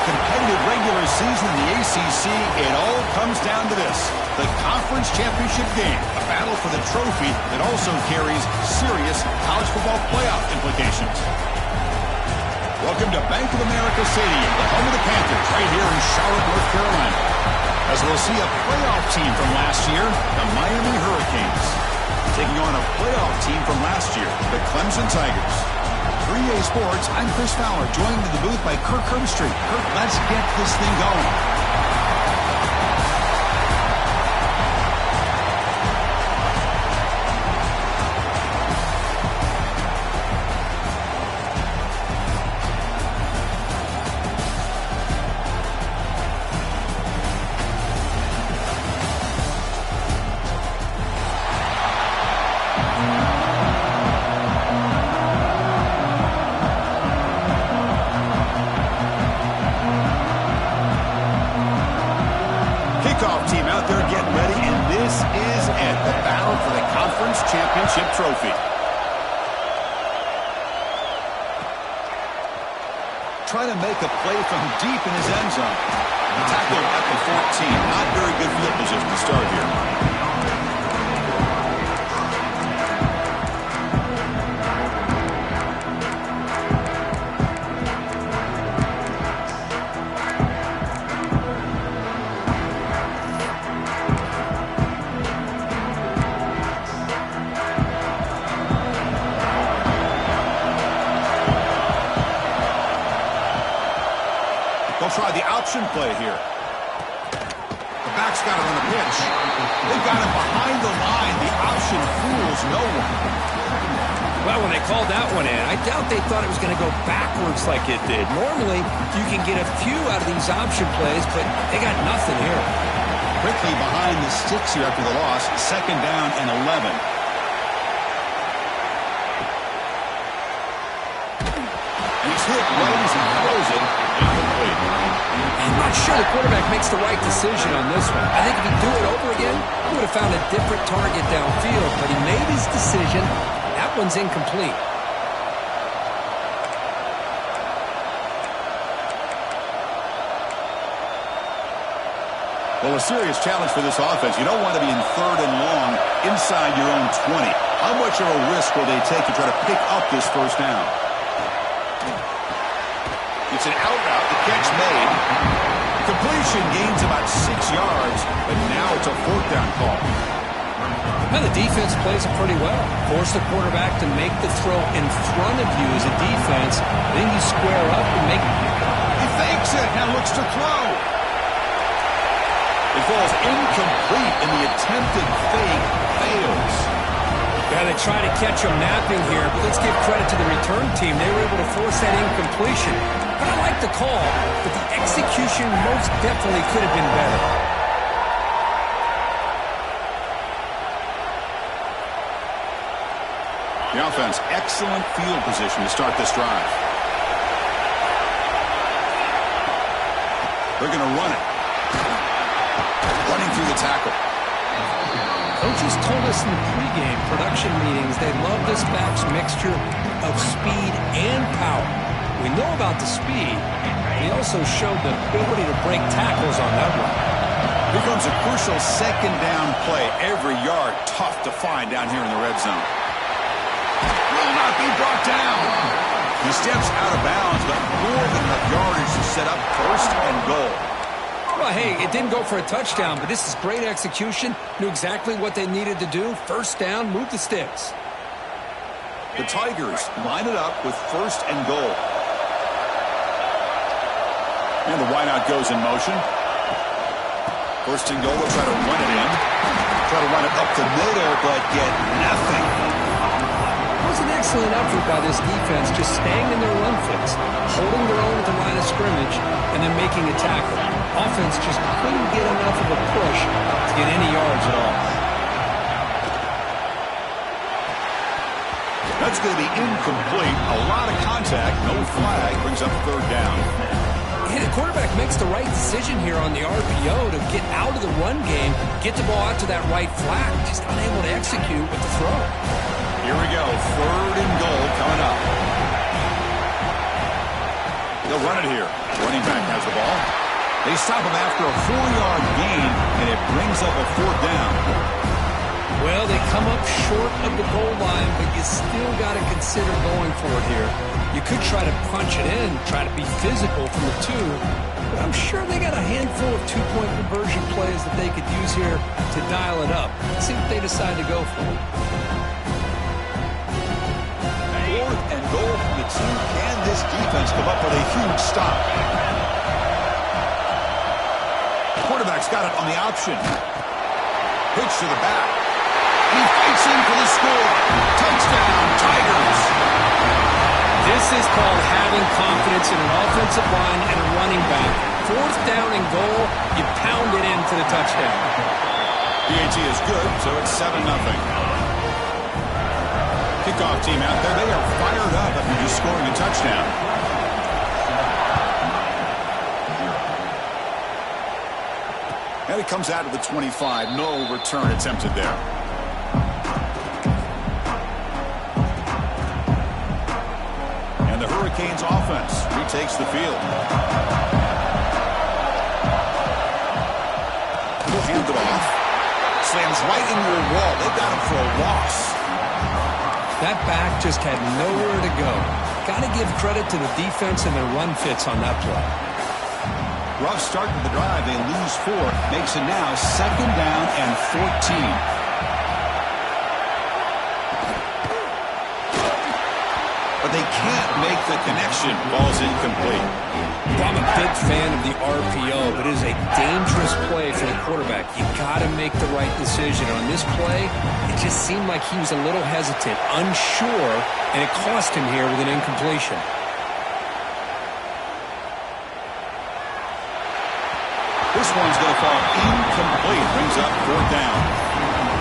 competitive regular season in the ACC, it all comes down to this: the conference championship game, a battle for the trophy that also carries serious college football playoff implications. Welcome to Bank of America Stadium, the home of the Panthers, right here in Charlotte, North Carolina, as we'll see a playoff team from last year, the Miami Hurricanes, taking on a playoff team from last year, the Clemson Tigers. 3A Sports, I'm Chris Fowler, joined in the booth by Kirk Herbstreit. Kirk, let's get this thing going. Kickoff team out there getting ready, and this is it, the battle for the conference championship trophy. Trying to make a play from deep in his end zone. Tackle at the 14. Not very good field position to start here. They'll try the option play here. The back's got it on the pitch. They've got him behind the line. The option fools no one. Well, when they called that one in, I doubt they thought it was going to go backwards like it did. Normally, you can get a few out of these option plays, but they got nothing here. Quickly behind the sticks here after the loss. 2nd down and 11. And he's hit right as he throws it. I'm not sure the quarterback makes the right decision on this one. I think if he'd do it over again, he would have found a different target downfield, but he made his decision. That one's incomplete. Well, a serious challenge for this offense. You don't want to be in 3rd and long inside your own 20. How much of a risk will they take to try to pick up this 1st down? It's an out route, the catch made. Completion gains about 6 yards, but now it's a 4th down call. Well, the defense plays it pretty well. Force the quarterback to make the throw in front of you as a defense. Then you square up and make it. He fakes it, now looks to throw. It falls incomplete, and the attempted fake fails. Yeah, they try to catch him napping here, but let's give credit to the return team. They were able to force that incompletion. But I like the call, but the execution most definitely could have been better. The offense, excellent field position to start this drive. They're going to run it. Running through the tackle. Coaches told us in the pregame production meetings they love this back's mixture of speed and power. We know about the speed. He also showed the ability to break tackles on that one. Here comes a crucial 2nd down play. Every yard tough to find down here in the red zone. Will not be brought down. He steps out of bounds, but more than enough yardage to set up 1st and goal. Well, hey, it didn't go for a touchdown, but this is great execution. Knew exactly what they needed to do. 1st down, move the sticks. The Tigers line it up with 1st and goal. And the wideout goes in motion. 1st and goal, they'll try to run it in. Try to run it up the middle, but get nothing. It was an excellent effort by this defense, just staying in their run fits, holding their own at the line of scrimmage, and then making a tackle. Offense just couldn't get enough of a push to get any yards at all. That's going to be incomplete. A lot of contact. No flag. Brings up 3rd down. Hey, the quarterback makes the right decision here on the RPO to get out of the run game, get the ball out to that right flat. Just unable to execute with the throw. Here we go. 3rd and goal coming up. They'll run it here. Running back has the ball. They stop him after a 4-yard gain, and it brings up a 4th down. Well, they come up short of the goal line, but you still got to consider going for it here. You could try to punch it in, try to be physical from the 2, but I'm sure they got a handful of 2-point conversion plays that they could use here to dial it up. Let's see what they decide to go for. 4th and goal from the 2. Can this defense come up with a huge stop? Quarterback's got it on the option. Pitch to the back. He fights in for the score. Touchdown, Tigers. This is called having confidence in an offensive line and a running back. 4th down and goal, you pound it in for the touchdown. PAT is good, so it's 7-0. Kickoff team out there, they are fired up after just scoring a touchdown. And it comes out of the 25. No return attempted there. And the Hurricanes offense retakes the field. He'll hand it off. Slams right into a wall. They've got him for a loss. That back just had nowhere to go. Got to give credit to the defense and their run fits on that play. Rough start to the drive. They lose 4. Makes it now 2nd down and 14. But they can't make the connection. Ball's incomplete. I'm a big fan of the RPO, but it is a dangerous play for the quarterback. You got to make the right decision. On this play, it just seemed like he was a little hesitant, unsure, and it cost him here with an incompletion. This one's going to fall incomplete. Brings up 4th down.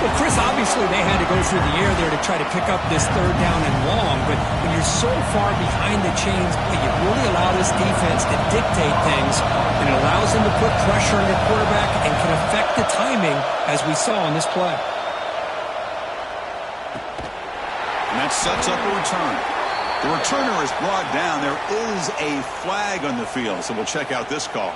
Well, Chris, obviously they had to go through the air there to try to pick up this 3rd down and long, but when you're so far behind the chains, you really allow this defense to dictate things, and it allows them to put pressure on your quarterback and can affect the timing, as we saw on this play. And that sets up a return. The returner is brought down. There is a flag on the field, so we'll check out this call.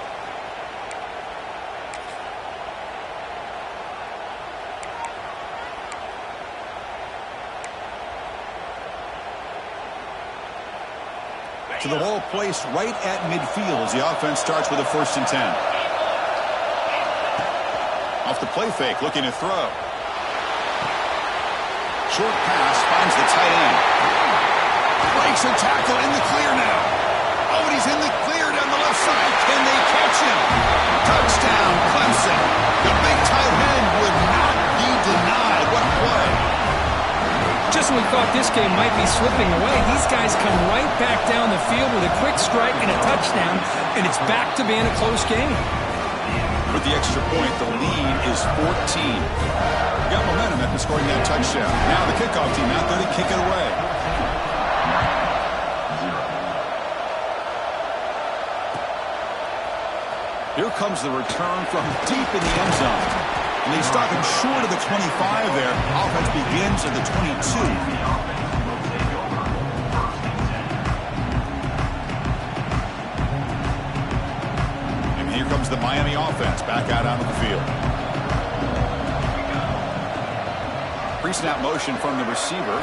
To the ball placed right at midfield as the offense starts with a 1st and 10. Off the play fake, looking to throw. Short pass, finds the tight end. Breaks a tackle in the clear now. Oh, and he's in the clear down the left side. Can they catch him? Touchdown, Clemson. The big tight end would not be denied. What a play. Just when we thought this game might be slipping away, these guys come right back down the field with a quick strike and a touchdown, and it's back to being a close game. With the extra point, the lead is 14. Got momentum after scoring that touchdown. Now the kickoff team out there to kick it away. Here comes the return from deep in the end zone. And they stop him short of the 25 there. Offense begins at the 22. And here comes the Miami offense back out onto the field. Pre-snap motion from the receiver.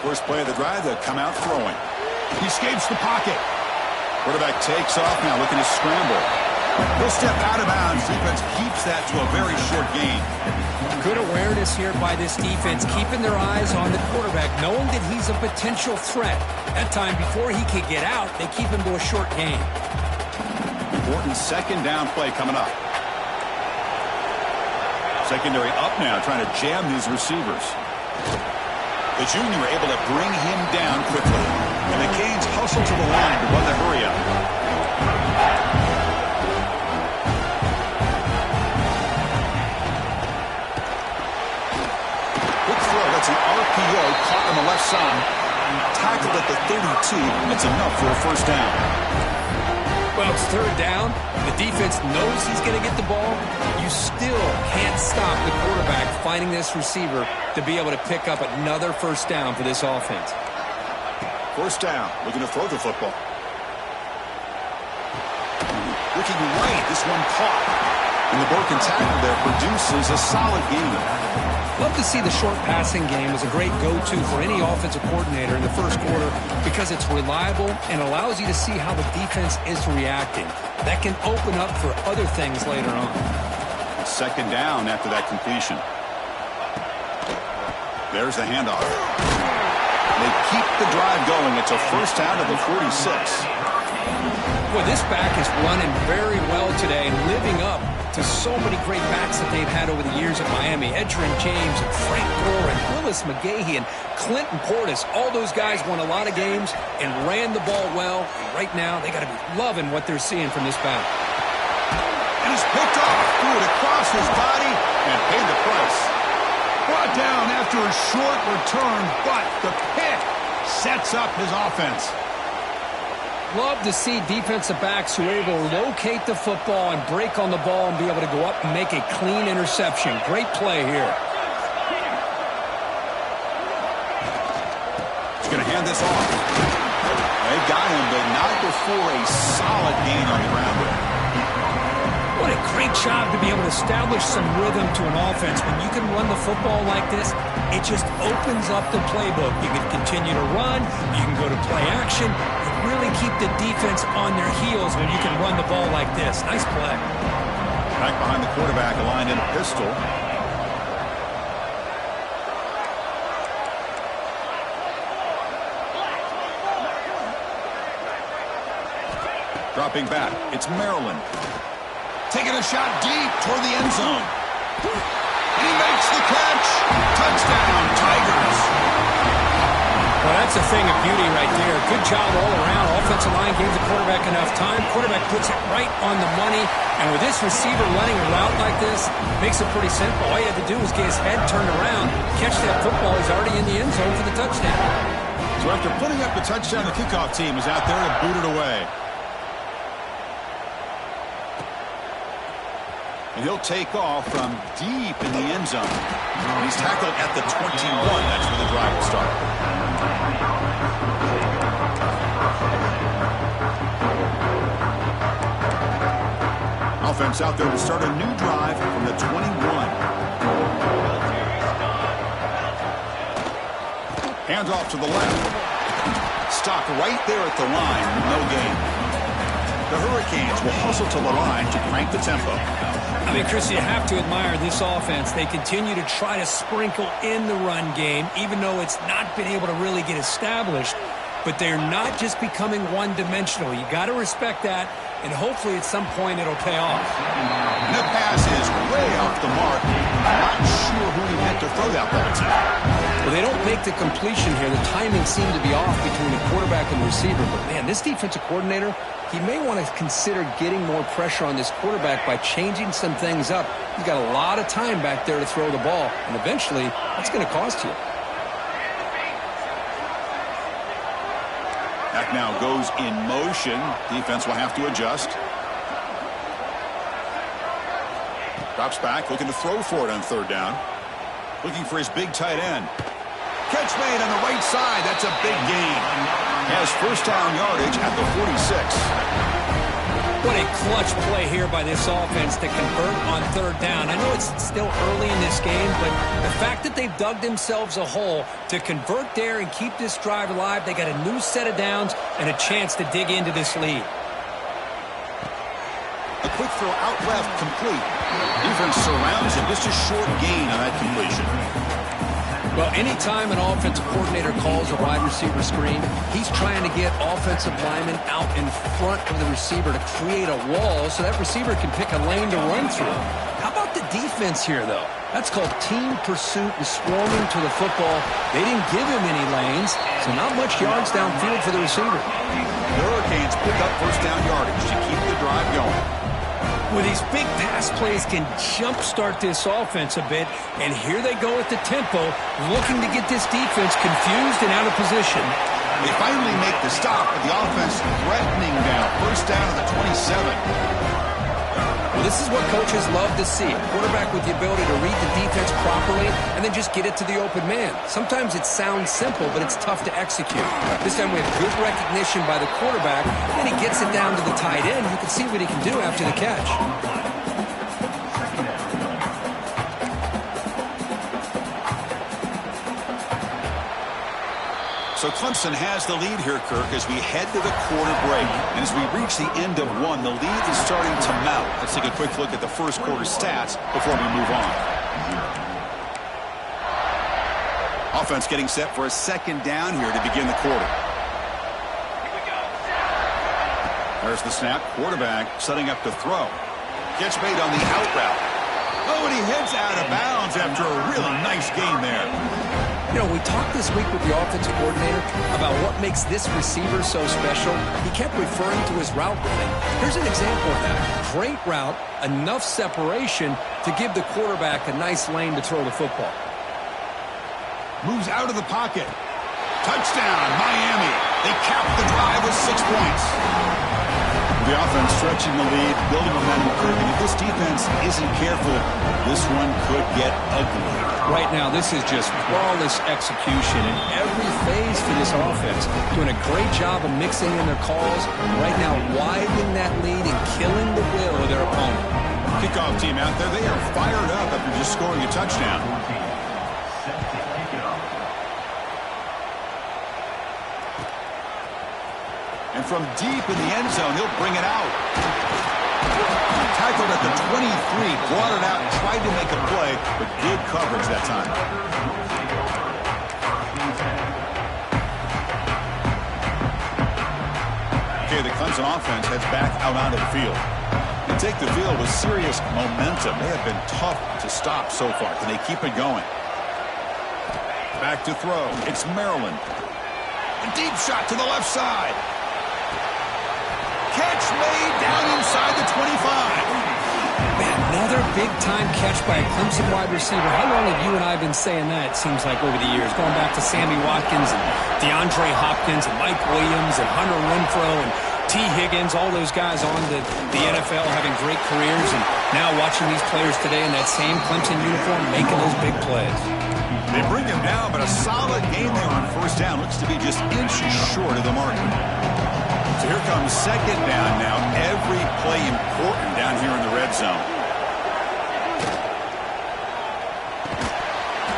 First play of the drive, they'll come out throwing. He escapes the pocket. Quarterback takes off now, looking to scramble. He'll step out of bounds. Defense keeps that to a very short gain. Good awareness here by this defense, keeping their eyes on the quarterback, knowing that he's a potential threat. That time, before he could get out, they keep him to a short gain. Important 2nd down play coming up. Secondary up now, trying to jam these receivers. The junior able to bring him down quickly. And the Canes hustle to the line to run the hurry up. It's an RPO caught on the left side. Tackled at the 32. It's enough for a 1st down. Well, it's 3rd down. The defense knows he's going to get the ball. You still can't stop the quarterback finding this receiver to be able to pick up another 1st down for this offense. 1st down. Looking to throw the football. looking right. This one caught. And the broken tackle there produces a solid game. Love to see the short passing game as a great go-to for any offensive coordinator in the first quarter because it's reliable and allows you to see how the defense is reacting. That can open up for other things later on. Second down after that completion. There's the handoff. They keep the drive going. It's a first down to the 46. Boy, this back is running very well today and living up to so many great backs that they've had over the years at Miami. Edgerrin James and Frank Gore and Willis McGahee and Clinton Portis. All those guys won a lot of games and ran the ball well. And right now, they got to be loving what they're seeing from this back. And he's picked off. Threw it across his body and paid the price. Brought down after a short return, but the pick sets up his offense. Love to see defensive backs who are able to locate the football and break on the ball and be able to go up and make a clean interception. Great play here. He's going to hand this off. They got him, but not before a solid gain on the ground. What a great job to be able to establish some rhythm to an offense. When you can run the football like this, it just opens up the playbook. You can continue to run. You can go to play action. You really keep the defense on their heels when you can run the ball like this. Nice play. Back behind the quarterback, aligned in a pistol. Dropping back, it's Maryland. Taking a shot deep toward the end zone. And he makes the catch. Touchdown, Tigers. Well, that's a thing of beauty right there. Good job all around. Offensive line gave the quarterback enough time. Quarterback puts it right on the money. And with this receiver running a route like this, makes it pretty simple. All you have to do is get his head turned around, catch that football. He's already in the end zone for the touchdown. So after putting up the touchdown, the kickoff team is out there to boot it away. And he'll take off from deep in the end zone. And he's tackled at the 21. That's where the drive will start. Offense out there to start a new drive from the 21. Hands off to the left. Stopped right there at the line. No gain. The Hurricanes will hustle to the line to crank the tempo. I mean, Chris, you have to admire this offense. They continue to try to sprinkle in the run game, even though it's not been able to really get established. But they're not just becoming one-dimensional. You got to respect that, and hopefully at some point it'll pay off. And the pass is way off the mark. Not sure who he meant to throw that ball to. Well, they don't make the completion here. The timing seemed to be off between the quarterback and the receiver. But, man, this defensive coordinator, he may want to consider getting more pressure on this quarterback by changing some things up. He's got a lot of time back there to throw the ball, and eventually that's going to cost you. That now goes in motion. Defense will have to adjust. Drops back, looking to throw for it on third down. Looking for his big tight end. Catch made on the right side. That's a big gain. Has first down yardage at the 46. What a clutch play here by this offense to convert on third down. I know it's still early in this game, but the fact that they've dug themselves a hole to convert there and keep this drive alive, they got a new set of downs and a chance to dig into this lead. A quick throw out left, complete. Defense surrounds him. Just a short gain on that completion. Well, anytime an offensive coordinator calls a wide receiver screen, he's trying to get offensive linemen out in front of the receiver to create a wall so that receiver can pick a lane to run through. How about the defense here, though? That's called team pursuit and swarming to the football. They didn't give him any lanes, so not much yards downfield for the receiver. The Hurricanes pick up first down yardage to keep the drive going. Well, these big pass plays can jumpstart this offense a bit, and here they go at the tempo, looking to get this defense confused and out of position. They finally make the stop, but the offense threatening now. First down to the 27. Well, this is what coaches love to see. A quarterback with the ability to read the defense properly and then just get it to the open man. Sometimes it sounds simple, but it's tough to execute. This time we have good recognition by the quarterback, and he gets it down to the tight end. You can see what he can do after the catch. So Clemson has the lead here, Kirk, as we head to the quarter break. And as we reach the end of one, the lead is starting to mount. Let's take a quick look at the first quarter stats before we move on. Offense getting set for a second down here to begin the quarter. There's the snap. Quarterback setting up to throw. Catch made on the out route. Oh, and he heads out of bounds after a really nice gain there. You know, we talked this week with the offensive coordinator about what makes this receiver so special. He kept referring to his route running. Here's an example of that. Great route, enough separation to give the quarterback a nice lane to throw the football. Moves out of the pocket. Touchdown, Miami. They cap the drive with 6 points. The offense stretching the lead, building momentum, and if this defense isn't careful, this one could get ugly. Right now, this is just flawless execution in every phase for this offense. Doing a great job of mixing in their calls. Right now, widening that lead and killing the will of their opponent. Kickoff team out there, they are fired up after just scoring a touchdown. And from deep in the end zone, he'll bring it out. Tackled at the 23, brought it out, and tried to make a play, but good coverage that time. Okay, the Clemson offense heads back out onto the field. They take the field with serious momentum. They have been tough to stop so far. Can they keep it going? Back to throw. It's Maryland. A deep shot to the left side. Catch made down inside the 25. Man, another big-time catch by a Clemson wide receiver. How long have you and I been saying that, it seems like, over the years? Going back to Sammy Watkins and DeAndre Hopkins and Mike Williams and Hunter Renfrow and T. Higgins, all those guys on the NFL having great careers. And now watching these players today in that same Clemson uniform making those big plays. They bring him down, but a solid game there on first down. Looks to be just inches short of the mark. So here comes second down now. Every play important down here in the red zone.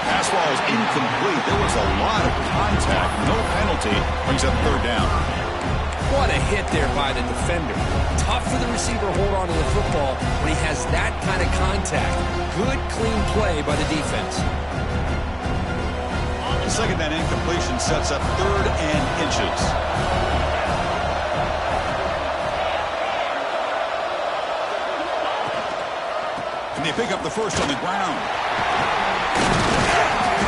Pass ball is incomplete. There was a lot of contact. No penalty. Brings up third down. What a hit there by the defender. Tough for the receiver to hold on to the football when he has that kind of contact. Good, clean play by the defense. Second down incompletion sets up third and inches. And they pick up the first on the ground.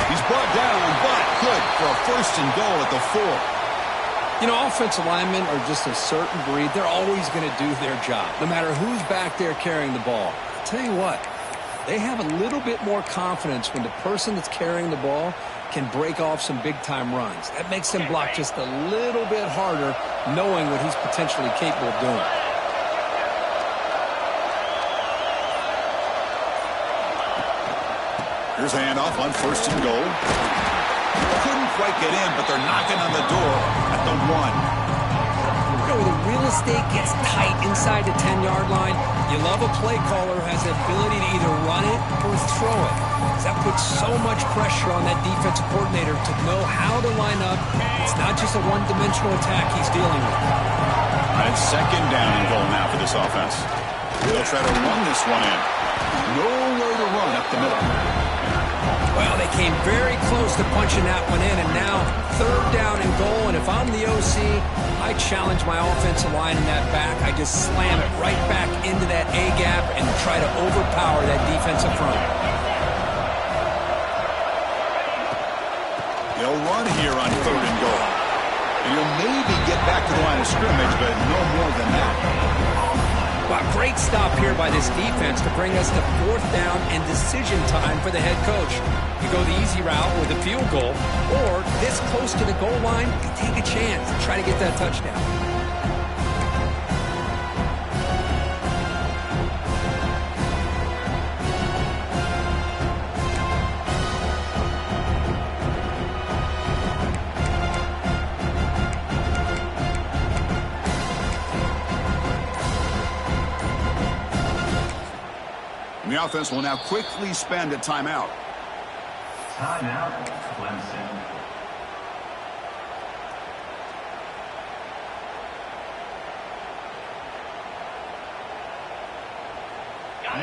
He's brought down, but good for a first and goal at the 4. You know, offensive linemen are just a certain breed. They're always going to do their job, no matter who's back there carrying the ball. I'll tell you what, they have a little bit more confidence when the person that's carrying the ball can break off some big-time runs. That makes him block just a little bit harder, knowing what he's potentially capable of doing. Here's a handoff on first and goal. Couldn't quite get in, but they're knocking on the door at the 1. You know, the real estate gets tight inside the 10-yard line. You love a play caller who has the ability to either run it or throw it. That puts so much pressure on that defensive coordinator to know how to line up. It's not just a one-dimensional attack he's dealing with. And second down and goal now for this offense. They'll try to run this one in. Nowhere to run up the middle. Well, they came very close to punching that one in, and now third down and goal. And if I'm the OC, I challenge my offensive line in that back. I just slam it right back into that A-gap and try to overpower that defensive front. They'll run here on third and goal. And you'll maybe get back to the line of scrimmage, but no more than that. Well, great stop here by this defense to bring us to fourth down and decision time for the head coach. You go the easy route with a field goal, or this close to the goal line, you take a chance and try to get that touchdown. The offense will now quickly spend a timeout. Timeout, Clemson.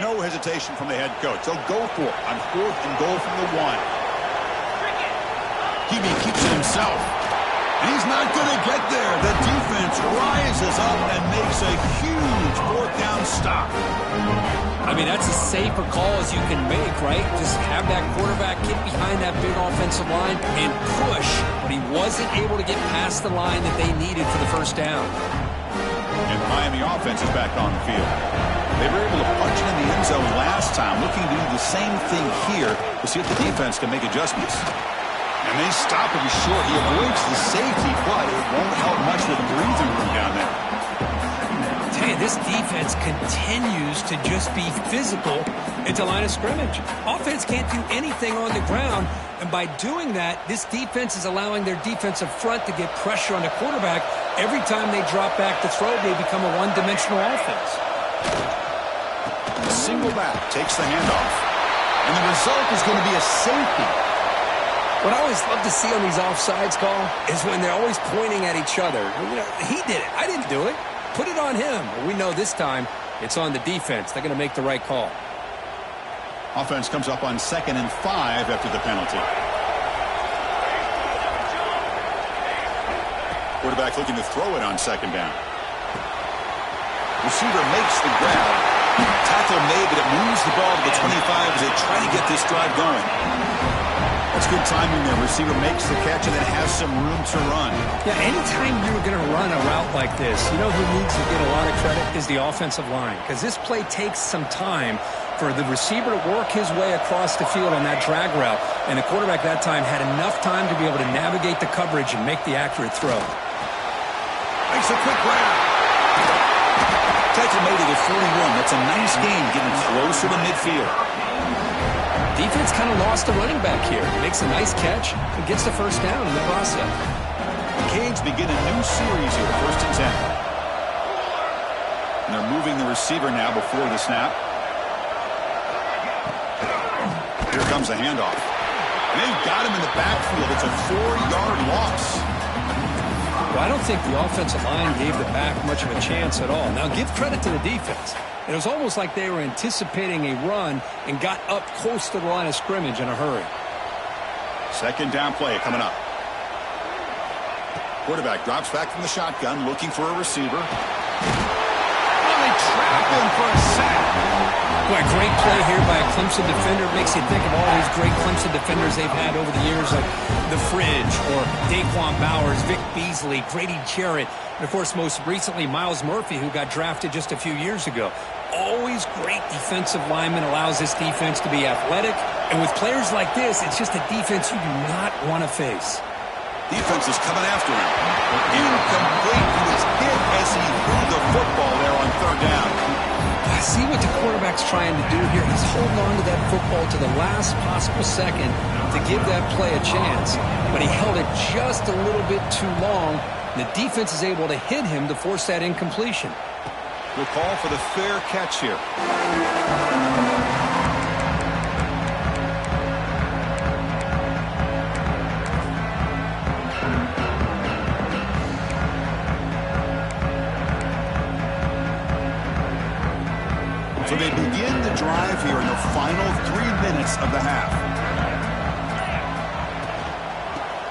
No hesitation from the head coach. They'll go for it on 4th and goal from the 1. Hebe keeps it himself. And he's not going to get there. The defense rises up and makes a huge 4th down stop. I mean, that's as safe a call as you can make, right? Just have that quarterback get behind that big offensive line and push. But he wasn't able to get past the line that they needed for the first down. And the Miami offense is back on the field. They were able to punch it in the end zone last time, looking to do the same thing here to see if the defense can make adjustments. And they stop him short. He avoids the safety, but it won't help much with the breathing room down there. Tell you, this defense continues to just be physical at the line of scrimmage. Offense can't do anything on the ground, and by doing that, this defense is allowing their defensive front to get pressure on the quarterback. Every time they drop back to throw, they become a one-dimensional offense. A single back takes the handoff, and the result is going to be a safety. What I always love to see on these offsides call is when they're always pointing at each other. You know, he did it. I didn't do it. Put it on him. Well, we know this time it's on the defense. They're going to make the right call. Offense comes up on 2nd and 5 after the penalty. Quarterback looking to throw it on 2nd down. Receiver makes the grab. Tackle made, but it moves the ball to the 25 as they try to get this drive going. That's good timing there. Receiver makes the catch and then has some room to run. Yeah, anytime you're going to run a route like this, you know who needs to get a lot of credit is the offensive line, because this play takes some time for the receiver to work his way across the field on that drag route, and the quarterback that time had enough time to be able to navigate the coverage and make the accurate throw. Makes a quick grab. Tackle made at the 41. That's a nice gain, getting closer to midfield. Defense kind of lost a running back here. Makes a nice catch and gets the first down in the process. The Canes begin a new series here, 1st and 10. And they're moving the receiver now before the snap. Here comes the handoff. And they've got him in the backfield. It's a 4-yard loss. Well, I don't think the offensive line gave the back much of a chance at all. Now, give credit to the defense. It was almost like they were anticipating a run and got up close to the line of scrimmage in a hurry. 2nd down play coming up. Quarterback drops back from the shotgun, looking for a receiver. Oh, they trap him for a sack. Boy, great play here by a Clemson defender. It makes you think of all these great Clemson defenders they've had over the years, like The Fridge or Daquan Bowers, Vic Beasley, Grady Jarrett, and, of course, most recently, Miles Murphy, who got drafted just a few years ago. Always great defensive lineman, allows this defense to be athletic. And with players like this, it's just a defense you do not want to face. Defense is coming after him. Incomplete. He was hit as he threw the football there on 3rd down. I see what the quarterback's trying to do here. He's holding on to that football to the last possible second to give that play a chance. But he held it just a little bit too long. The defense is able to hit him to force that incompletion. We'll call for the fair catch here. So they begin the drive here in the final 3 minutes of the half.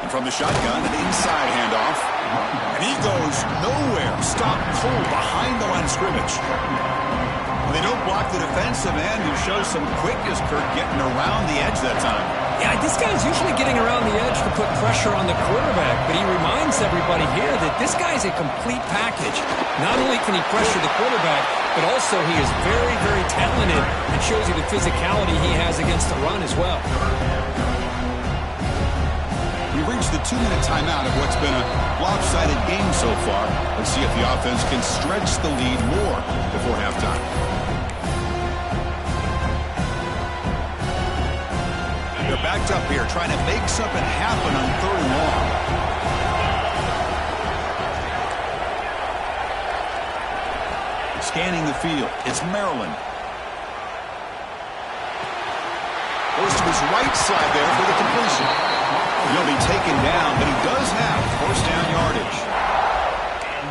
And from the shotgun, an inside handoff. And he goes nowhere. Stopped cold behind the line of scrimmage. And they don't block the defensive end, who shows some quickness, Kirk, getting around the edge that time. Yeah, this guy's usually getting around the edge to put pressure on the quarterback, but he reminds everybody here that this guy's a complete package. Not only can he pressure the quarterback, but also he is very, very talented and shows you the physicality he has against the run as well. We've reached the 2-minute timeout of what's been a lopsided game so far. Let's see if the offense can stretch the lead more before halftime. They're backed up here, trying to make something happen on 3rd and long. Scanning the field, it's Maryland. his right side there for the completion. He'll be taken down, but he does have first down yardage.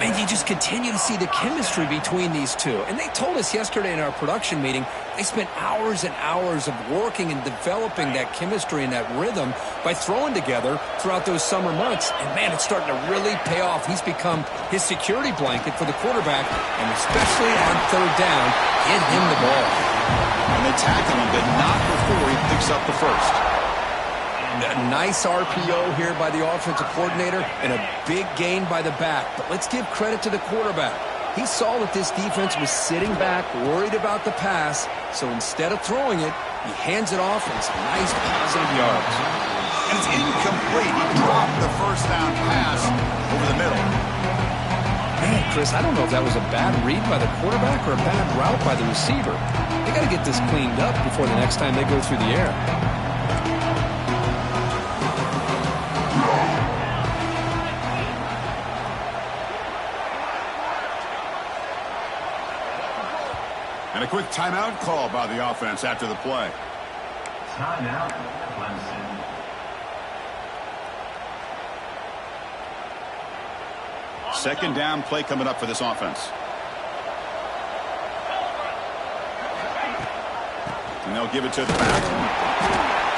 And you just continue to see the chemistry between these two. And they told us yesterday in our production meeting, they spent hours and hours of working and developing that chemistry and that rhythm by throwing together throughout those summer months. And, man, it's starting to really pay off. He's become his security blanket for the quarterback, and especially on third down, get him the ball. And they tackle him, but not before he picks up the first. A nice RPO here by the offensive coordinator and a big gain by the back. But let's give credit to the quarterback. He saw that this defense was sitting back, worried about the pass, so instead of throwing it, he hands it off and some nice positive yards. And it's incomplete. He dropped the first down pass over the middle. Man, Chris, I don't know if that was a bad read by the quarterback or a bad route by the receiver. They got to get this cleaned up before the next time they go through the air. And a quick timeout call by the offense after the play. Timeout, Clemson. Second down play coming up for this offense. And they'll give it to the back.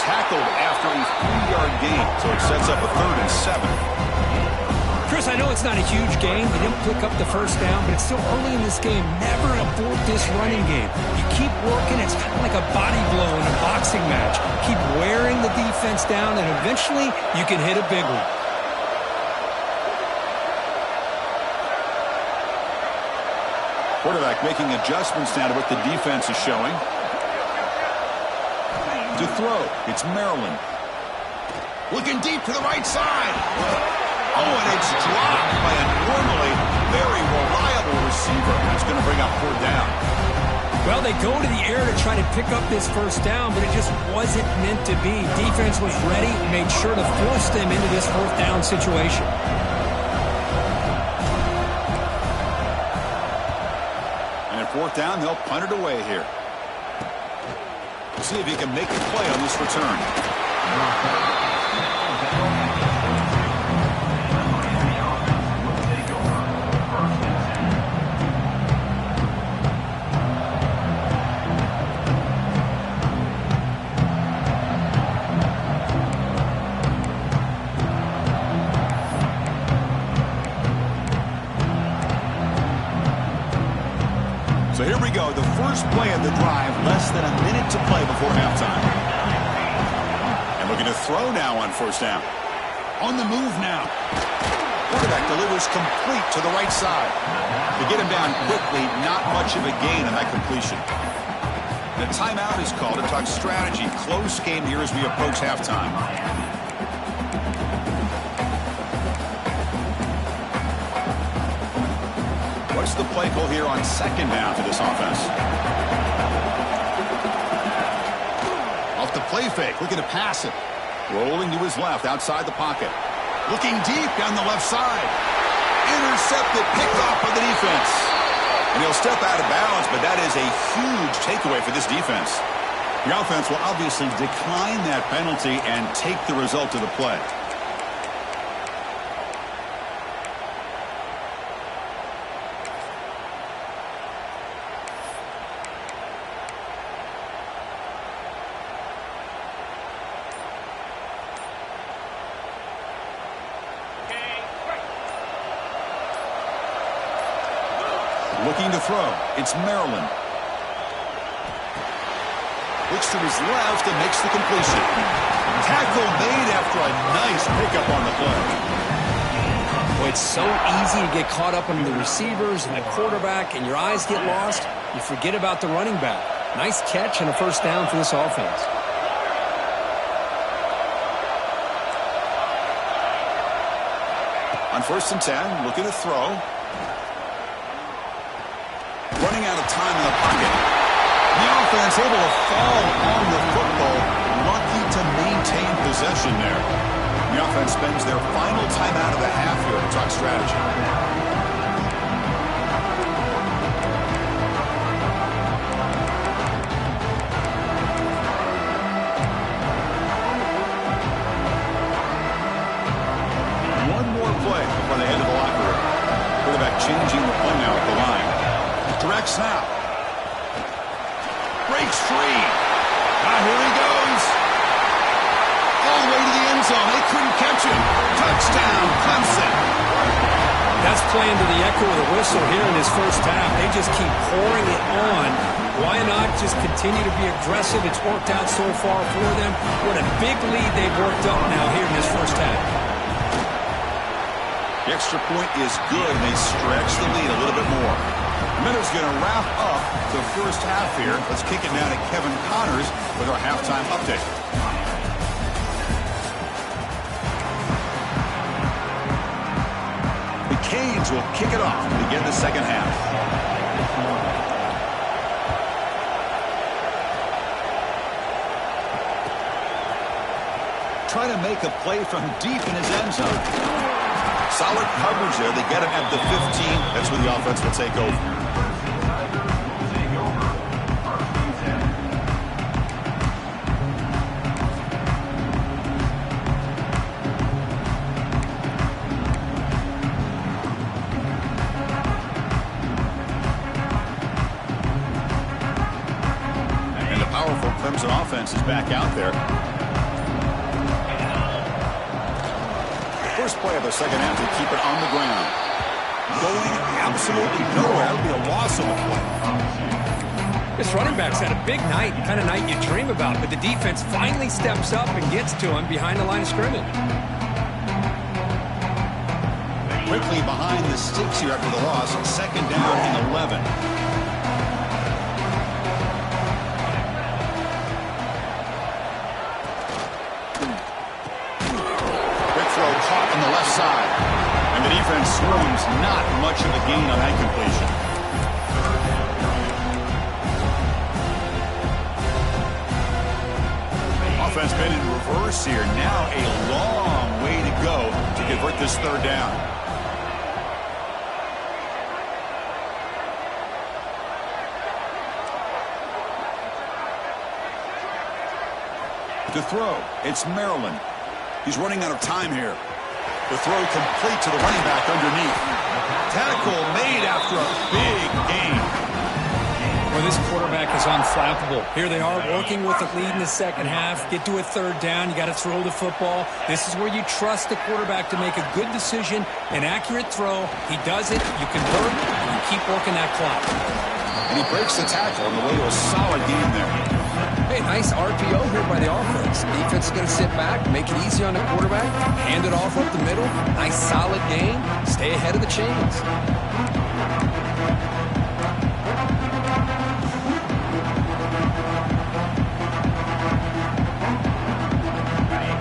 Tackled after a 3-yard gain, so it sets up a 3rd and 7. Chris, I know it's not a huge game. They didn't pick up the first down, but it's still early in this game. Never abort this running game. You keep working. It's kind of like a body blow in a boxing match. Keep wearing the defense down, and eventually you can hit a big one. Quarterback making adjustments now to what the defense is showing. To throw, it's Maryland. Looking deep to the right side. Oh, and it's dropped by a normally very reliable receiver. That's going to bring up 4th down. Well, they go to the air to try to pick up this first down, but it just wasn't meant to be. Defense was ready and made sure to force them into this 4th down situation. And at 4th down, they'll punt it away here. See if he can make a play on this return. So here we go, the first play of the drive, less than a minute to play before halftime. And looking to throw now on 1st down. On the move now. Quarterback delivers complete to the right side. To get him down quickly, not much of a gain on that completion. The timeout is called to talk strategy. Close game here as we approach halftime. What's the play call here on 2nd down for this offense? Off the play fake, looking to pass it. Rolling to his left, outside the pocket. Looking deep down the left side. Intercepted, picked off by the defense. And he'll step out of bounds, but that is a huge takeaway for this defense. The offense will obviously decline that penalty and take the result of the play. Looking to throw. It's Maryland. Looks to his left and makes the completion. Tackle made after a nice pickup on the play. Boy, it's so easy to get caught up on the receivers and the quarterback, and your eyes get lost. You forget about the running back. Nice catch and a 1st down for this offense. On 1st and 10, looking to throw. Running out of time in the pocket. The offense able to fall on the football. Lucky to maintain possession there. The offense spends their final timeout of the half here to talk strategy. changing the play now at the line. Direct snap. Breaks free. Here he goes. All the way to the end zone. They couldn't catch him. Touchdown, Clemson. That's playing to the echo of the whistle here in this first half. They just keep pouring it on. Why not just continue to be aggressive? It's worked out so far for them. What a big lead they've worked up now here in this first half. The extra point is good, and they stretch the lead a little bit more. Miller's going to wrap up the first half here. Let's kick it now to Kevin Connors with our halftime update. The Canes will kick it off to begin the second half. Trying to make a play from deep in his end zone. Solid coverage there. They get him at the 15. That's where the offense will take over. And the powerful Clemson offense is back out there. First play of the second half to keep it on the ground. Going absolutely nowhere. That would be a loss of a play. This running back's had a big night, kind of night you dream about, but the defense finally steps up and gets to him behind the line of scrimmage. Quickly behind the sticks here after the loss. Second down and 11. On the left side, and the defense swarms. Not much of a gain on that completion. Offense been in reverse here. Now a long way to go to convert this third down. To throw, it's Maryland. He's running out of time here. The throw complete to the running back underneath. Tackle made after a big gain. Well, this quarterback is unflappable. Here they are working with the lead in the second half. Get to a third down. You got to throw the football. This is where you trust the quarterback to make a good decision, an accurate throw. He does it. You convert, and you keep working that clock. And he breaks the tackle on the way to a solid game there. Hey, nice RPO here by the offense. Defense is going to sit back, make it easy on the quarterback, hand it off up the middle. Nice solid gain. Stay ahead of the chains.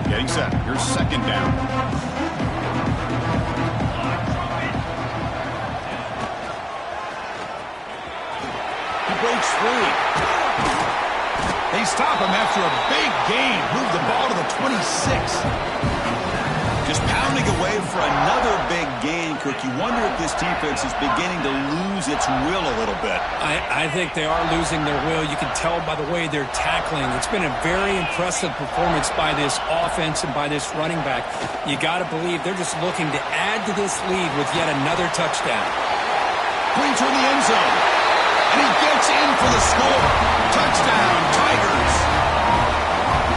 Getting set. Here's second down. He breaks free. They stop him after a big gain. Move the ball to the 26. Just pounding away for another big gain, Kirk. You wonder if this defense is beginning to lose its will a little bit. I think they are losing their will. You can tell by the way they're tackling. It's been a very impressive performance by this offense and by this running back. You got to believe they're just looking to add to this lead with yet another touchdown. Brings her in the end zone. And he gets in for the score. Touchdown, Tigers.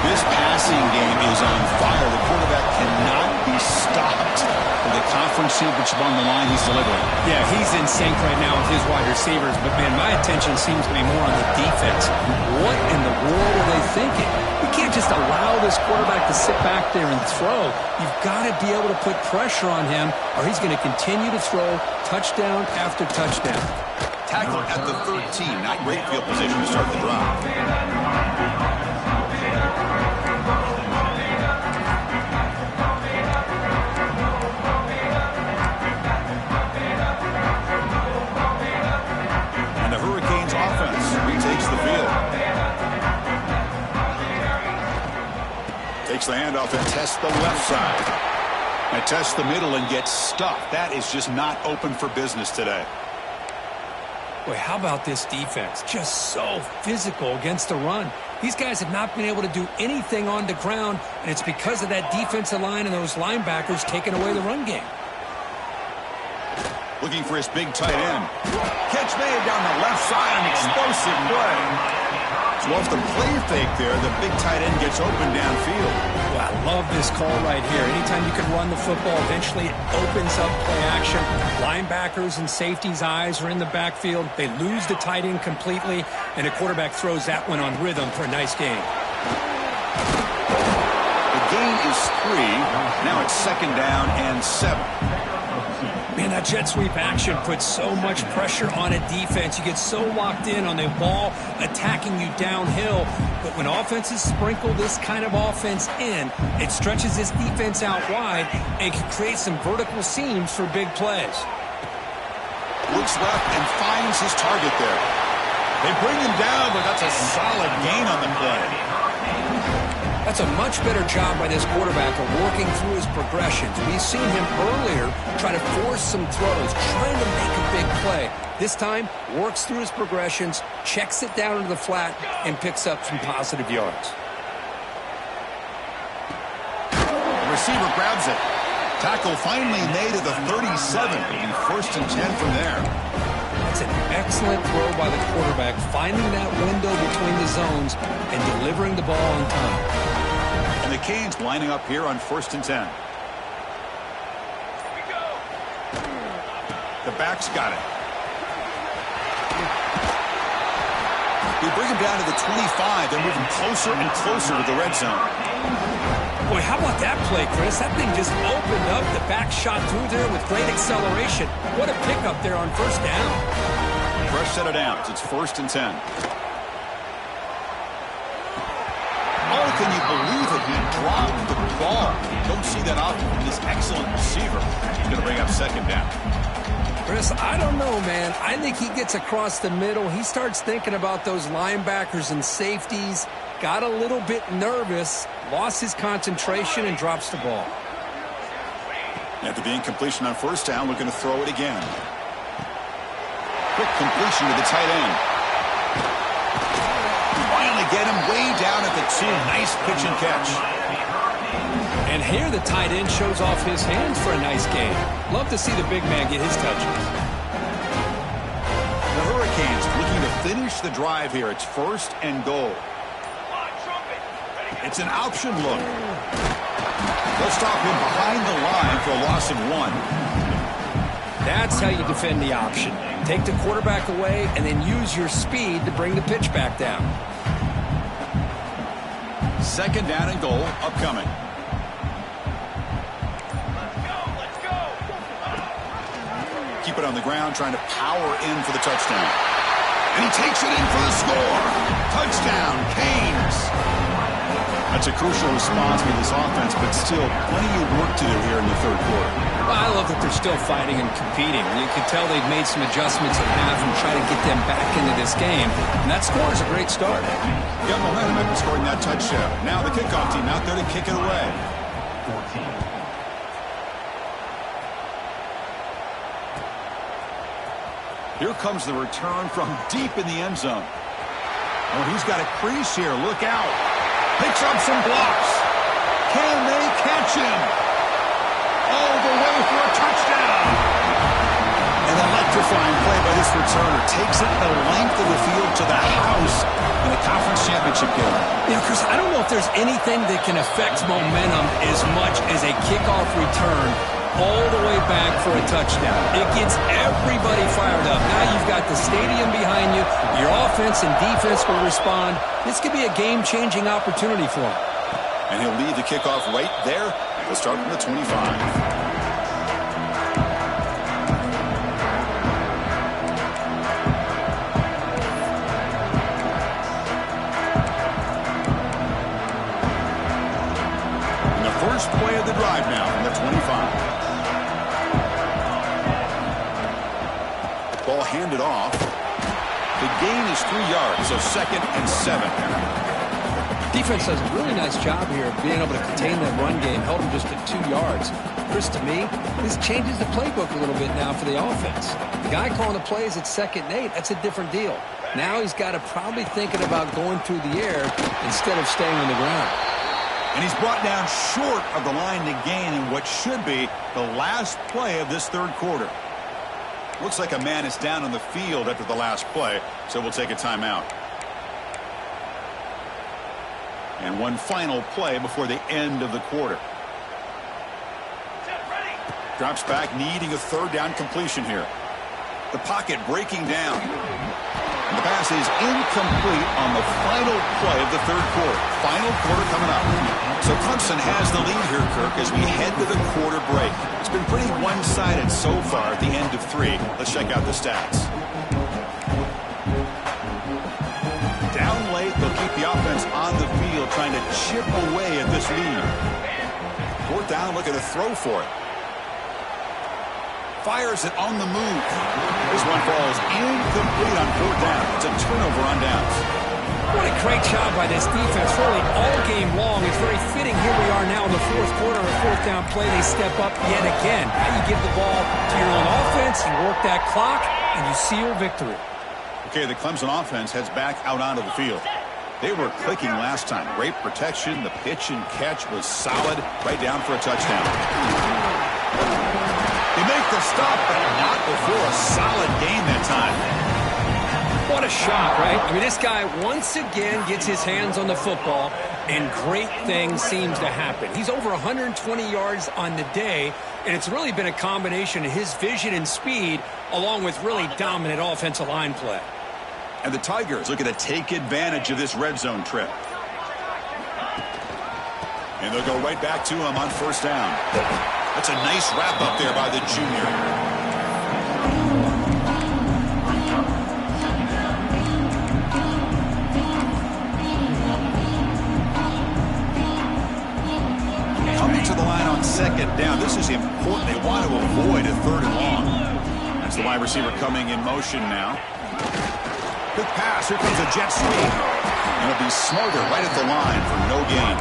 This passing game is on fire. The quarterback cannot be stopped. With the conference championship on the line, he's delivering. Yeah, he's in sync right now with his wide receivers. But, man, my attention seems to be more on the defense. What in the world are they thinking? You can't just allow this quarterback to sit back there and throw. You've got to be able to put pressure on him, or he's going to continue to throw touchdown after touchdown. Tackle at the 13. Not great field position to start the drive. And the Hurricanes offense retakes the field. Takes the handoff and tests the left side. And tests the middle and gets stuffed. That is just not open for business today. Boy, how about this defense? Just so physical against the run. These guys have not been able to do anything on the ground, and it's because of that defensive line and those linebackers taking away the run game. Looking for his big tight end. Catch made down the left side, an explosive play. So off the play fake there, the big tight end gets open downfield. Well, I love this call right here. Anytime you can run the football, eventually it opens up play action. Linebackers and safeties' eyes are in the backfield. They lose the tight end completely, and the quarterback throws that one on rhythm for a nice gain. The gain is 3. Now it's 2nd down and 7. Man, that jet sweep action puts so much pressure on a defense. You get so locked in on the ball attacking you downhill. But when offenses sprinkle this kind of offense in, it stretches this defense out wide and can create some vertical seams for big plays. Looks left and finds his target there. They bring him down, but that's a solid gain on the play. That's a much better job by this quarterback of working through his progressions. We've seen him earlier try to force some throws, trying to make a big play. This time, works through his progressions, checks it down into the flat, and picks up some positive yards. The receiver grabs it. Tackle finally made at the 37. And 1st and 10 from there. It's an excellent throw by the quarterback, finding that window between the zones and delivering the ball on time. And the Canes lining up here on 1st and 10. The back's got it. We bring him down to the 25. They're moving closer and closer to the red zone. Boy, how about that play, Chris? That thing just opened up. The back shot through there with great acceleration. What a pickup there on 1st down. Fresh set of downs. It's 1st and 10. Oh, can you believe it? He dropped the ball. Don't see that often from this excellent receiver. He's going to bring up 2nd down. Chris, I don't know, man. I think he gets across the middle. He starts thinking about those linebackers and safeties. Got a little bit nervous, lost his concentration, and drops the ball. After the incompletion on 1st down, looking to throw it again. Quick completion to the tight end. Finally get him way down at the 2. Nice pitch and catch. And here the tight end shows off his hands for a nice game. Love to see the big man get his touches. The Hurricanes looking to finish the drive here. It's 1st and goal. It's an option look. They'll stop him behind the line for a loss of 1. That's how you defend the option. Take the quarterback away and then use your speed to bring the pitch back down. 2nd down and goal upcoming. Let's go. Keep it on the ground, trying to power in for the touchdown. And he takes it in for the score. Touchdown, Canes. That's a crucial response for this offense, but still plenty of work to do here in the 3rd quarter. Well, I love that they're still fighting and competing. You can tell they've made some adjustments at half and try to get them back into this game. And that score is a great start. Got momentum after scoring that touchdown. Now the kickoff team out there to kick it away. 14. Here comes the return from deep in the end zone. Oh, he's got a crease here. Look out. Picks up some blocks. Can they catch him? All the way for a touchdown. An electrifying play by this returner. Takes it the length of the field to the house in the conference championship game. Yeah, Chris, I don't know if there's anything that can affect momentum as much as a kickoff return all the way back for a touchdown. It gets everybody fired up. Now you've got the stadium behind you. Your offense and defense will respond. This could be a game-changing opportunity for him. And he'll lead the kickoff right there. He'll start from the 25. First play of the drive now from the 25. Ball handed off. The gain is 3 yards, so 2nd and 7. Defense does a really nice job here of being able to contain that run game, held him just at 2 yards. Chris, to me, this changes the playbook a little bit now for the offense. The guy calling the plays at 2nd and 8, that's a different deal. Now he's got to probably thinking about going through the air instead of staying on the ground. And he's brought down short of the line to gain in what should be the last play of this 3rd quarter. Looks like a man is down on the field after the last play, so we'll take a timeout. And one final play before the end of the quarter. Drops back, needing a third down completion here. The pocket breaking down. And the pass is incomplete on the final play of the third quarter. Final quarter coming up. So Clemson has the lead here, Kirk, as we head to the quarter break. It's been pretty one-sided so far at the end of 3. Let's check out the stats. Down late, they'll keep the offense on the field, trying to chip away at this lead. 4th down, looking to throw for it. Fires it on the move. This one falls incomplete on 4th down. It's a turnover on downs. What a great job by this defense, really all game long. It's very fitting. Here we are now in the 4th quarter, a 4th down play. They step up yet again. Now you give the ball to your own offense, you work that clock, and you seal victory. Okay, the Clemson offense heads back out onto the field. They were clicking last time. Great protection. The pitch and catch was solid. Right down for a touchdown. They make the stop, but not before a solid gain that time. What a shot, right? I mean, this guy once again gets his hands on the football, and great things seems to happen. He's over 120 yards on the day, and it's really been a combination of his vision and speed, along with really dominant offensive line play. And the Tigers looking to take advantage of this red zone trip. And they'll go right back to him on 1st down. That's a nice wrap up there by the junior. Coming to the line on 2nd down. This is important. They want to avoid a 3rd and long. That's the wide receiver coming in motion now. Quick pass. Here comes a jet sweep. And it'll be Smoger right at the line for no gain.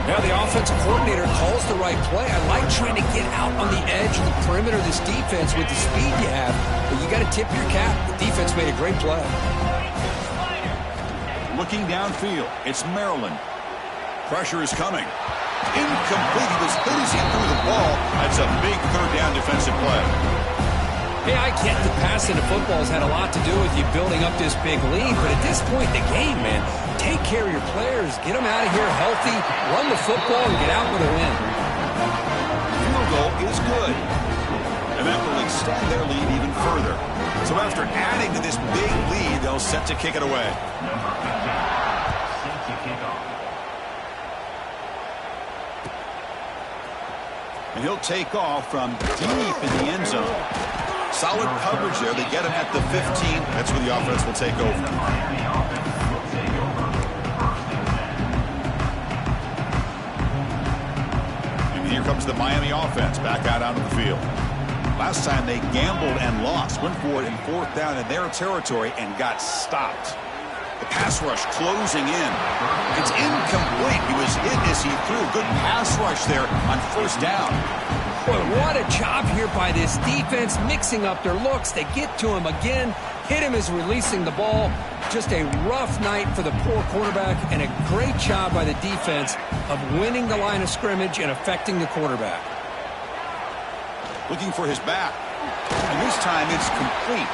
Now the offensive coordinator calls the right play. I like trying to get out on the edge of the perimeter of this defense with the speed you have, but you got to tip your cap. The defense made a great play. Looking downfield, it's Maryland. Pressure is coming. Incomplete. He was hit as he threw the ball. That's a big 3rd down defensive play. Hey, I get the passing of football has had a lot to do with you building up this big lead, but at this point in the game, man, take care of your players, get them out of here healthy, run the football, and get out with a win. Field goal is good. And that will extend their lead even further. So after adding to this big lead, they'll set to kick it away. And he'll take off from deep in the end zone. Solid coverage there. They get him at the 15. That's where the offense will take over. And here comes the Miami offense back out onto the field. Last time they gambled and lost. Went for it in 4th down in their territory and got stopped. The pass rush closing in. It's incomplete. He was hit as he threw. Good pass rush there on 1st down. Boy, what a job here by this defense, mixing up their looks. They get to him again, hit him as releasing the ball. Just a rough night for the poor quarterback, and a great job by the defense of winning the line of scrimmage and affecting the quarterback. Looking for his back. And this time it's complete.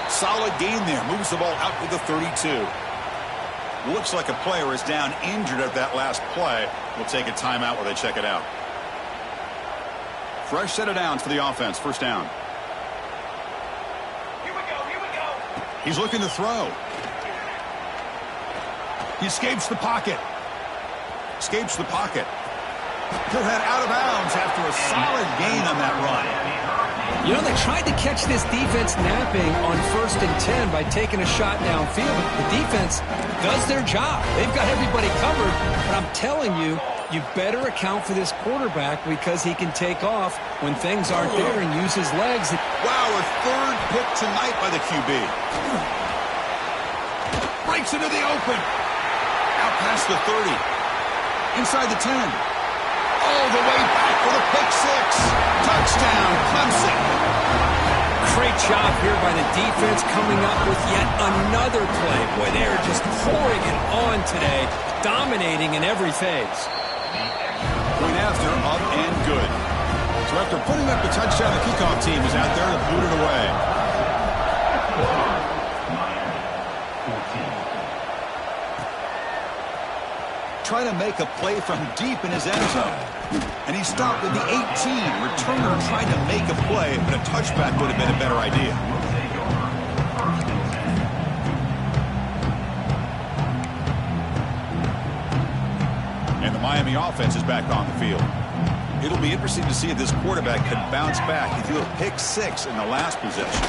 Solid gain there. Moves the ball out to the 32. Looks like a player is down injured at that last play. We'll take a timeout while they check it out. Fresh set of downs for the offense. 1st down. Here we go. He's looking to throw. He escapes the pocket. He'll head out of bounds after a solid gain on that run. You know, they tried to catch this defense napping on 1st and 10 by taking a shot downfield. The defense does their job. They've got everybody covered, but I'm telling you, you better account for this quarterback because he can take off when things aren't there and use his legs. Wow, a 3rd pick tonight by the QB. Breaks into the open. Out past the 30. Inside the 10. All the way back for the pick 6. Touchdown, Clemson. Great job here by the defense coming up with yet another play. Boy, they are just pouring it on today, dominating in every phase. Point after, up and good. So after putting up the touchdown, the kickoff team is out there to boot it away. Trying to make a play from deep in his end zone. And he stopped at the 18. Returner tried to make a play, but a touchback would have been a better idea. And the Miami offense is back on the field. It'll be interesting to see if this quarterback can bounce back. He threw a pick 6 in the last possession.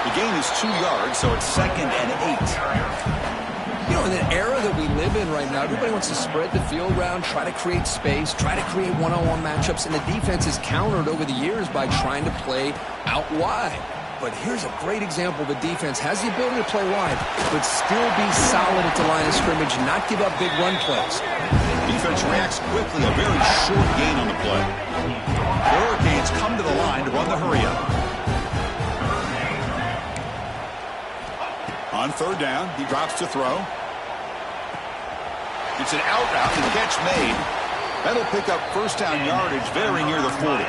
The gain is 2 yards, so it's 2nd and 8. You know, in the era that we live in right now, everybody wants to spread the field around, try to create space, try to create one-on-one matchups, and the defense is countered over the years by trying to play out wide. But here's a great example. The defense has the ability to play wide, but still be solid at the line of scrimmage, not give up big run plays. Defense reacts quickly, a very short gain on the play. The Hurricanes come to the line to run the hurry-up. On 3rd down, he drops to throw. It's an out route and catch made. That'll pick up 1st down yardage very near the 40.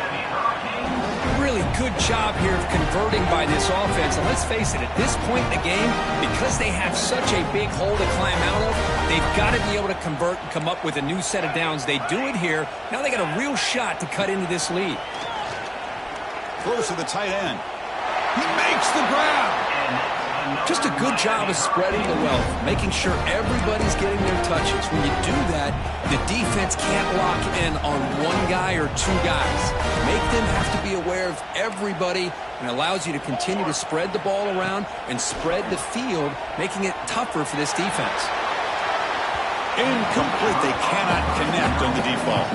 Really good job here of converting by this offense. And let's face it, at this point in the game, because they have such a big hole to climb out of, they've got to be able to convert and come up with a new set of downs. They do it here. Now they got a real shot to cut into this lead. Throws to the tight end. He makes the grab. Just a good job of spreading the wealth, making sure everybody's getting their touches. When you do that, the defense can't lock in on one guy or 2 guys. Make them have to be aware of everybody, and allows you to continue to spread the ball around and spread the field, making it tougher for this defense. Incomplete. They cannot connect on the default.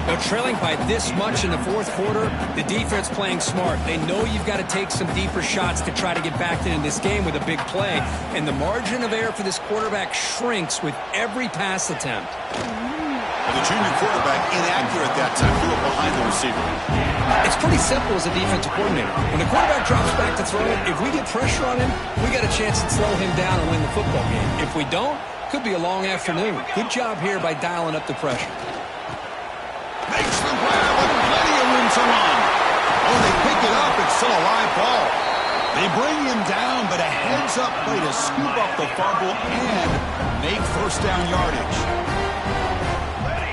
Now, trailing by this much in the 4th quarter, the defense playing smart. They know you've got to take some deeper shots to try to get back into this game with a big play. And the margin of error for this quarterback shrinks with every pass attempt. The junior quarterback inaccurate that time, threw it behind the receiver. It's pretty simple as a defensive coordinator. When the quarterback drops back to throw it, if we get pressure on him, we got a chance to slow him down and win the football game. If we don't, could be a long afternoon. Good job here by dialing up the pressure. Makes the grab with plenty of room to run. Oh, they pick it up. It's still a live ball. They bring him down, but a heads-up play to scoop up the fumble and make 1st down yardage. Ready.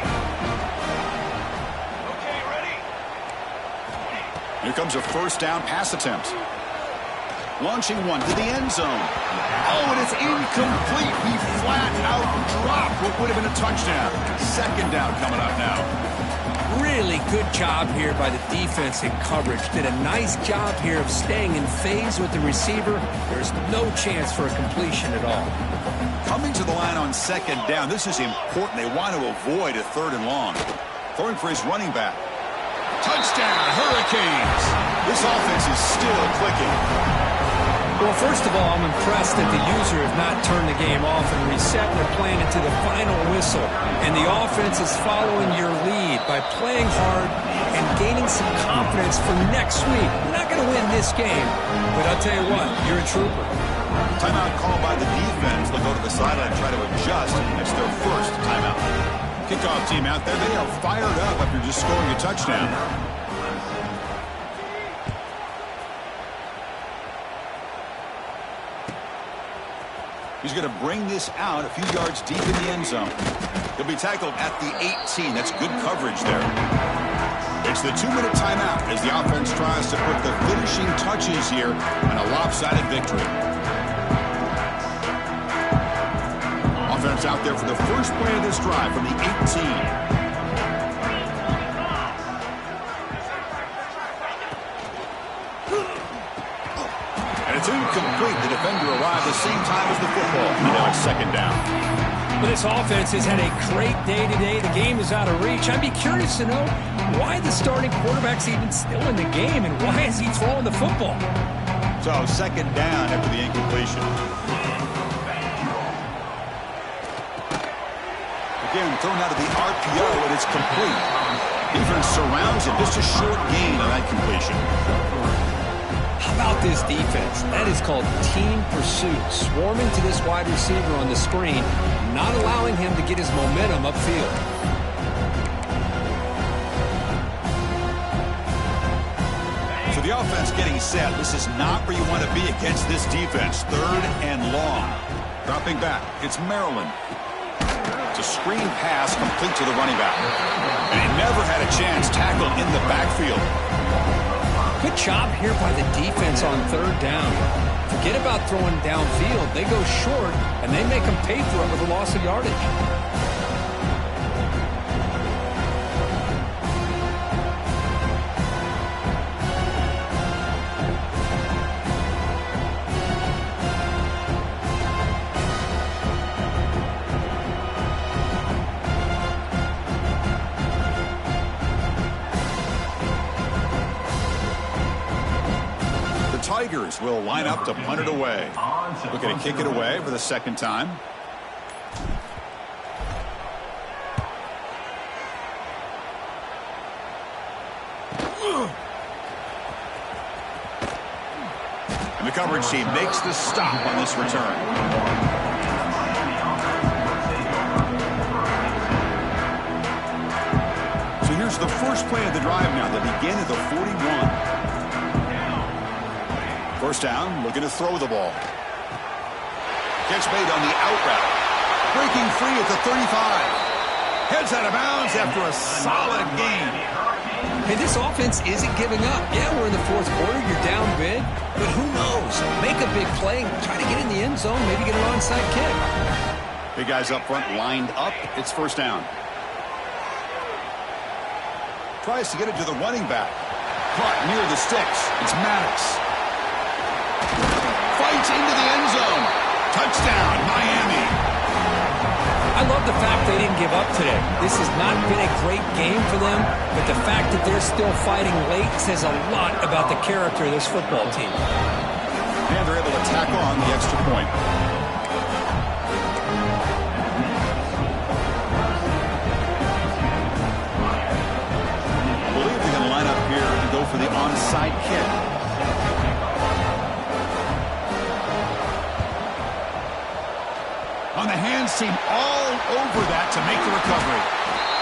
Okay, ready. Here comes a 1st down pass attempt. Launching one to the end zone. Oh, and it's incomplete. He flat out dropped what would have been a touchdown. 2nd down coming up now. Really good job here by the defense in coverage. Did a nice job here of staying in phase with the receiver. There's no chance for a completion at all. Coming to the line on 2nd down. This is important. They want to avoid a 3rd and long. Throwing for his running back. Touchdown, Hurricanes. This offense is still clicking. Well, first of all, I'm impressed that the user has not turned the game off and reset. They're playing it to the final whistle. And the offense is following your lead by playing hard and gaining some confidence for next week. We're not going to win this game, but I'll tell you what, you're a trooper. Timeout called by the defense. They'll go to the sideline and try to adjust. It's their 1st timeout. Kickoff team out there. They are fired up after just scoring a touchdown. He's going to bring this out a few yards deep in the end zone. He'll be tackled at the 18. That's good coverage there. It's the 2-minute timeout as the offense tries to put the finishing touches here on a lopsided victory. Offense out there for the first play of this drive from the 18. It's incomplete. The defender arrived the same time as the football. And now it's 2nd down. Well, this offense has had a great day today. The game is out of reach. I'd be curious to know why the starting quarterback's even still in the game and why is he throwing the football? So 2nd down after the incompletion. Again, thrown out of the RPO, and it's complete. Defense surrounds him. Just a short gain on that completion. How about this defense? That is called team pursuit. Swarming to this wide receiver on the screen, not allowing him to get his momentum upfield. With the offense getting set, this is not where you want to be against this defense. 3rd and long. Dropping back, it's Maryland. It's a screen pass complete to the running back. And he never had a chance tackled in the backfield. Good job here by the defense on 3rd down. Forget about throwing downfield. They go short, and they make them pay for it with a loss of yardage. Tigers will line up to punt it away. Looking to kick it away for the 2nd time. And the coverage team makes the stop on this return. So here's the first play of the drive now. They begin at the 41. 1st down, looking to throw the ball. Catch made on the out route. Breaking free at the 35. Heads out of bounds after a solid gain. Hey, this offense isn't giving up. Yeah, we're in the 4th quarter. You're down big. But who knows? Make a big play. Try to get in the end zone. Maybe get an onside kick. Big guys up front lined up. It's 1st down. Tries to get it to the running back. Caught near the sticks. It's Maddox. Fights into the end zone. Touchdown, Miami. I love the fact they didn't give up today. This has not been a great game for them, but the fact that they're still fighting late says a lot about the character of this football team. And they're able to tackle on the extra point. I believe they're going to line up here and go for the onside kick. On the hands team all over that to make the recovery.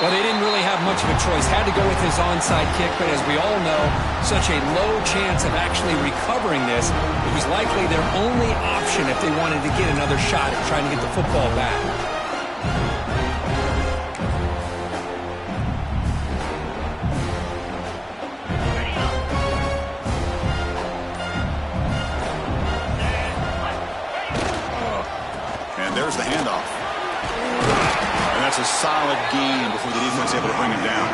Well, they didn't really have much of a choice. Had to go with his onside kick, but as we all know, such a low chance of actually recovering this. It was likely their only option if they wanted to get another shot at trying to get the football back. There's the handoff. And that's a solid gain before the defense able to bring him down.